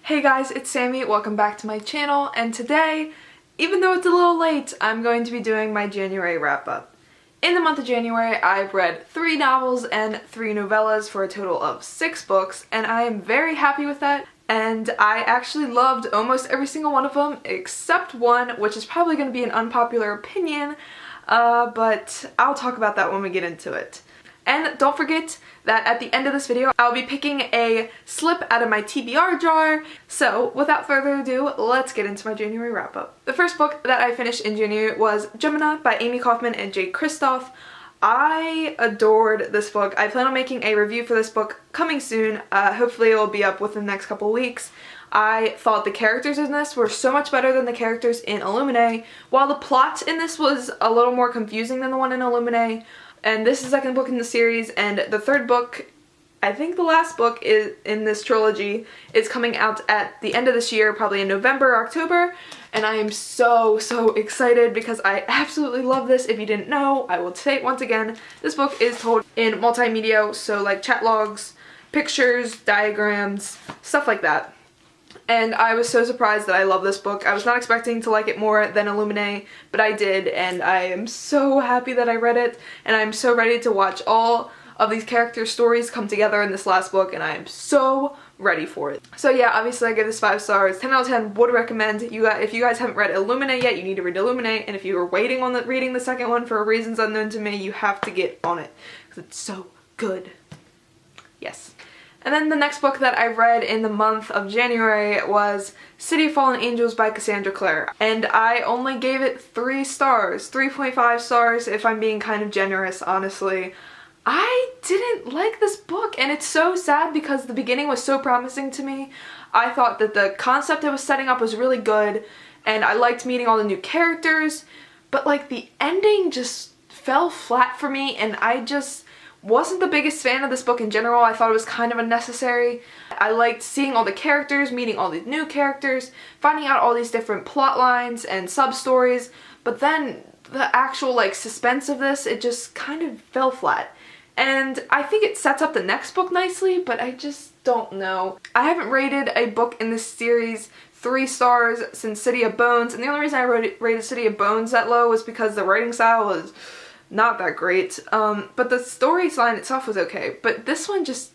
Hey guys, it's Sammy. Welcome back to my channel, and today, even though it's a little late, I'm going to be doing my January wrap-up. In the month of January, I've read 3 novels and 3 novellas for a total of 6 books, and I am very happy with that. And I actually loved almost every single one of them, except one, which is probably going to be an unpopular opinion, but I'll talk about that when we get into it. And don't forget that at the end of this video, I'll be picking a slip out of my TBR jar. So without further ado, let's get into my January wrap-up. The first book that I finished in January was Gemina by Amy Kaufman and Jay Kristoff. I adored this book. I plan on making a review for this book coming soon. Hopefully it will be up within the next couple weeks. I thought the characters in this were so much better than the characters in Lemme. While the plot in this was a little more confusing than the one in Lemme, and this is the second book in the series, and the third book, I think the last book is in this trilogy, is coming out at the end of this year, probably in November or October, and I am so excited because I absolutely love this. If you didn't know, I will say it once again. This book is told in multimedia, so like chat logs, pictures, diagrams, stuff like that. And I was so surprised that I love this book. I was not expecting to like it more than Lemme, but I did, and I am so happy that I read it, and I'm so ready to watch all of these character stories come together in this last book, and I am so ready for it. So yeah, obviously I give this 5 stars. 10 out of 10 would recommend. If you guys haven't read Lemme yet, you need to read Lemme, and if you are waiting on reading the second one for reasons unknown to me, you have to get on it, because it's so good. Yes. And then the next book that I read in the month of January was City of Fallen Angels by Cassandra Clare. And I only gave it 3 stars, 3.5 stars if I'm being kind of generous, honestly. I didn't like this book, and it's so sad because the beginning was so promising to me. I thought that the concept it was setting up was really good, and I liked meeting all the new characters, but like the ending just fell flat for me, and I just wasn't the biggest fan of this book in general. I thought it was kind of unnecessary. I liked seeing all the characters, meeting all these new characters, finding out all these different plot lines and sub-stories, but then the actual like suspense of this, it just kind of fell flat. And I think it sets up the next book nicely, but I just don't know. I haven't rated a book in this series 3 stars since City of Bones, and the only reason I rated City of Bones that low was because the writing style was not that great, but the storyline itself was okay. But this one just...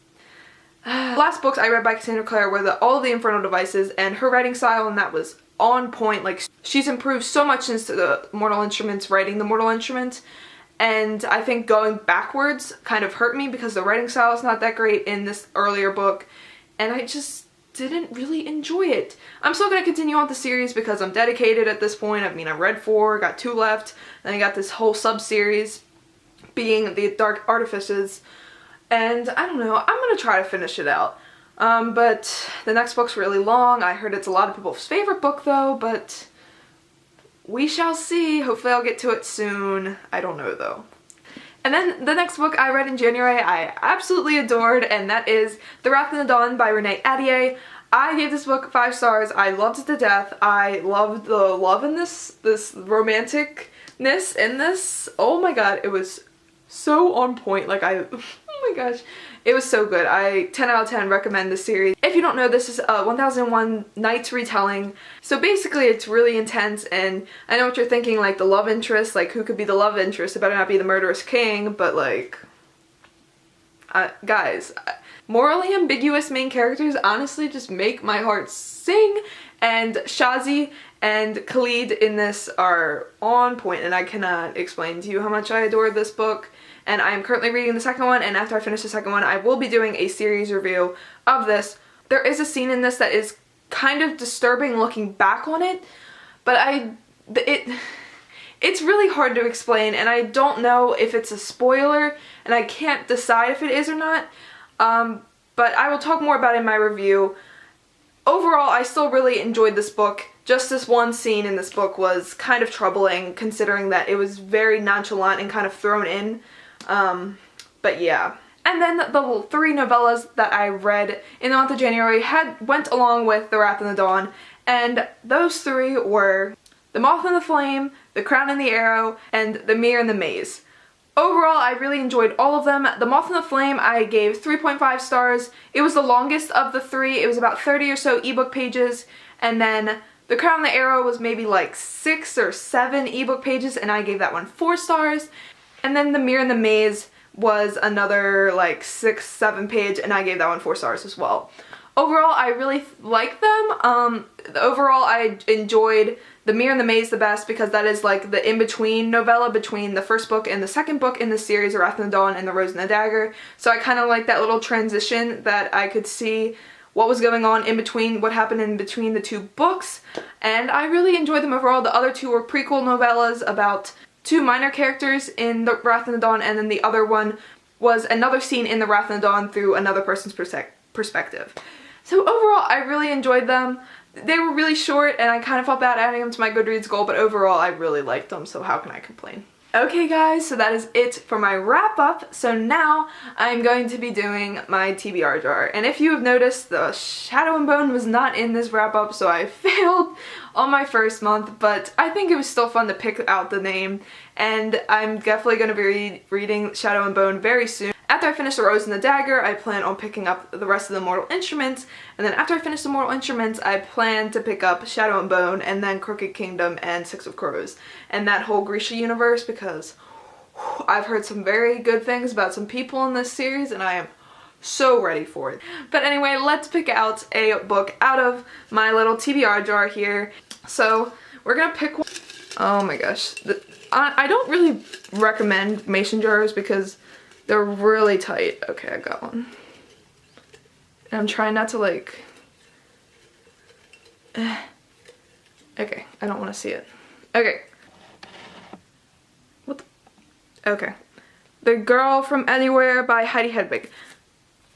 last books I read by Cassandra Clare were all of the Infernal Devices, and her writing style and that was on point. Like, she's improved so much since the Mortal Instruments, writing the Mortal Instruments, and I think going backwards kind of hurt me because the writing style is not that great in this earlier book, and I just didn't really enjoy it. I'm still going to continue on the series because I'm dedicated at this point. I mean, I read 4, got 2 left, then I got this whole sub-series being the Dark Artifices, and I don't know, I'm going to try to finish it out. But the next book's really long. I heard it's a lot of people's favorite book though, but we shall see. Hopefully I'll get to it soon. I don't know though. And then the next book I read in January I absolutely adored, and that is The Raftnadaan by Renee Ahdieh. I gave this book 5 stars. I loved it to death. I loved the love in this romanticness in this. Oh my god, it was so on point. Like oh my gosh, it was so good. 10 out of 10 recommend this series. If you don't know, this is a 1001 Nights retelling. So basically it's really intense, and I know what you're thinking, like the love interest, like who could be the love interest? It better not be the murderous king, but like, guys, morally ambiguous main characters honestly just make my heart sing, and Shazi and Khalid in this are on point, and I cannot explain to you how much I adored this book. And I am currently reading the second one, and after I finish the second one I will be doing a series review of this. There is a scene in this that is kind of disturbing looking back on it, but it's really hard to explain, and I don't know if it's a spoiler, and I can't decide if it is or not, but I will talk more about it in my review. Overall, I still really enjoyed this book. Just this one scene in this book was kind of troubling, considering that it was very nonchalant and kind of thrown in. But yeah. And then the 3 novellas that I read in the month of January went along with The Raftnadaan, and those 3 were The Moth and the Flame, The Crown and the Arrow, and The Mirror and the Maze. Overall, I really enjoyed all of them. The Moth and the Flame, I gave 3.5 stars. It was the longest of the three. It was about 30 or so ebook pages. And then The Crown and the Arrow was maybe like 6 or 7 ebook pages, and I gave that one 4 stars. And then The Mirror and the Maze was another like 6-7 page, and I gave that one 4 stars as well. Overall, I really liked them. Overall, I enjoyed The Mirror and the Maze the best because that is like the in-between novella between the first book and the second book in the series, Raftnadaan and the Rose and the Dagger. So I kind of like that little transition that I could see what was going on in between, what happened in between the two books, and I really enjoyed them overall. The other two were prequel novellas about 2 minor characters in the Raftnadaan, and then the other one was another scene in the Raftnadaan through another person's perspective. So overall, I really enjoyed them. They were really short, and I kind of felt bad adding them to my Goodreads goal, but overall, I really liked them, so how can I complain? Okay guys, so that is it for my wrap up. So now I'm going to be doing my TBR jar. And if you have noticed, the Shadow and Bone was not in this wrap up, so I failed on my first month, but I think it was still fun to pick out the name, and I'm definitely going to be reading Shadow and Bone very soon. After I finish The Rose and the Dagger, I plan on picking up the rest of the Mortal Instruments, and then after I finish the Mortal Instruments, I plan to pick up Shadow and Bone, and then Crooked Kingdom and Six of Crows, and that whole Grisha universe, because I've heard some very good things about some people in this series, and I am so ready for it. But anyway, let's pick out a book out of my little TBR jar here. So we're gonna pick one. Oh my gosh. I don't really recommend mason jars because they're really tight. Okay, I got one. And I'm trying not to like... Okay, I don't want to see it. Okay. What the... Okay. The Girl from Anywhere by Heidi Hedwig.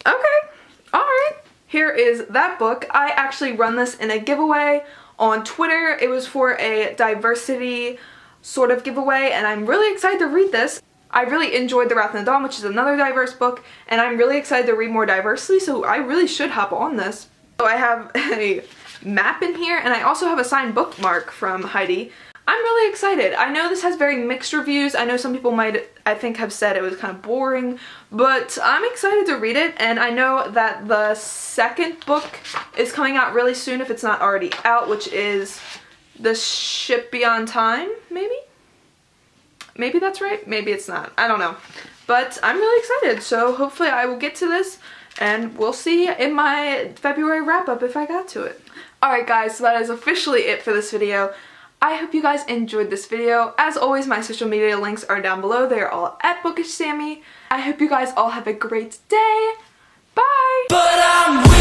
Okay, alright. Here is that book. I actually run this in a giveaway on Twitter. It was for a diversity sort of giveaway, and I'm really excited to read this. I really enjoyed The Raftnadaan, which is another diverse book, and I'm really excited to read more diversely, so I really should hop on this. So I have a map in here, and I also have a signed bookmark from Heidi. I'm really excited. I know this has very mixed reviews. I know some people might, I think, have said it was kind of boring, but I'm excited to read it, and I know that the second book is coming out really soon if it's not already out, which is The Ship Beyond Time, maybe? Maybe that's right, maybe it's not. I don't know. But I'm really excited, so hopefully I will get to this, and we'll see in my February wrap-up if I got to it. Alright guys, so that is officially it for this video. I hope you guys enjoyed this video. As always, my social media links are down below. They are all at bookishsami. I hope you guys all have a great day. Bye!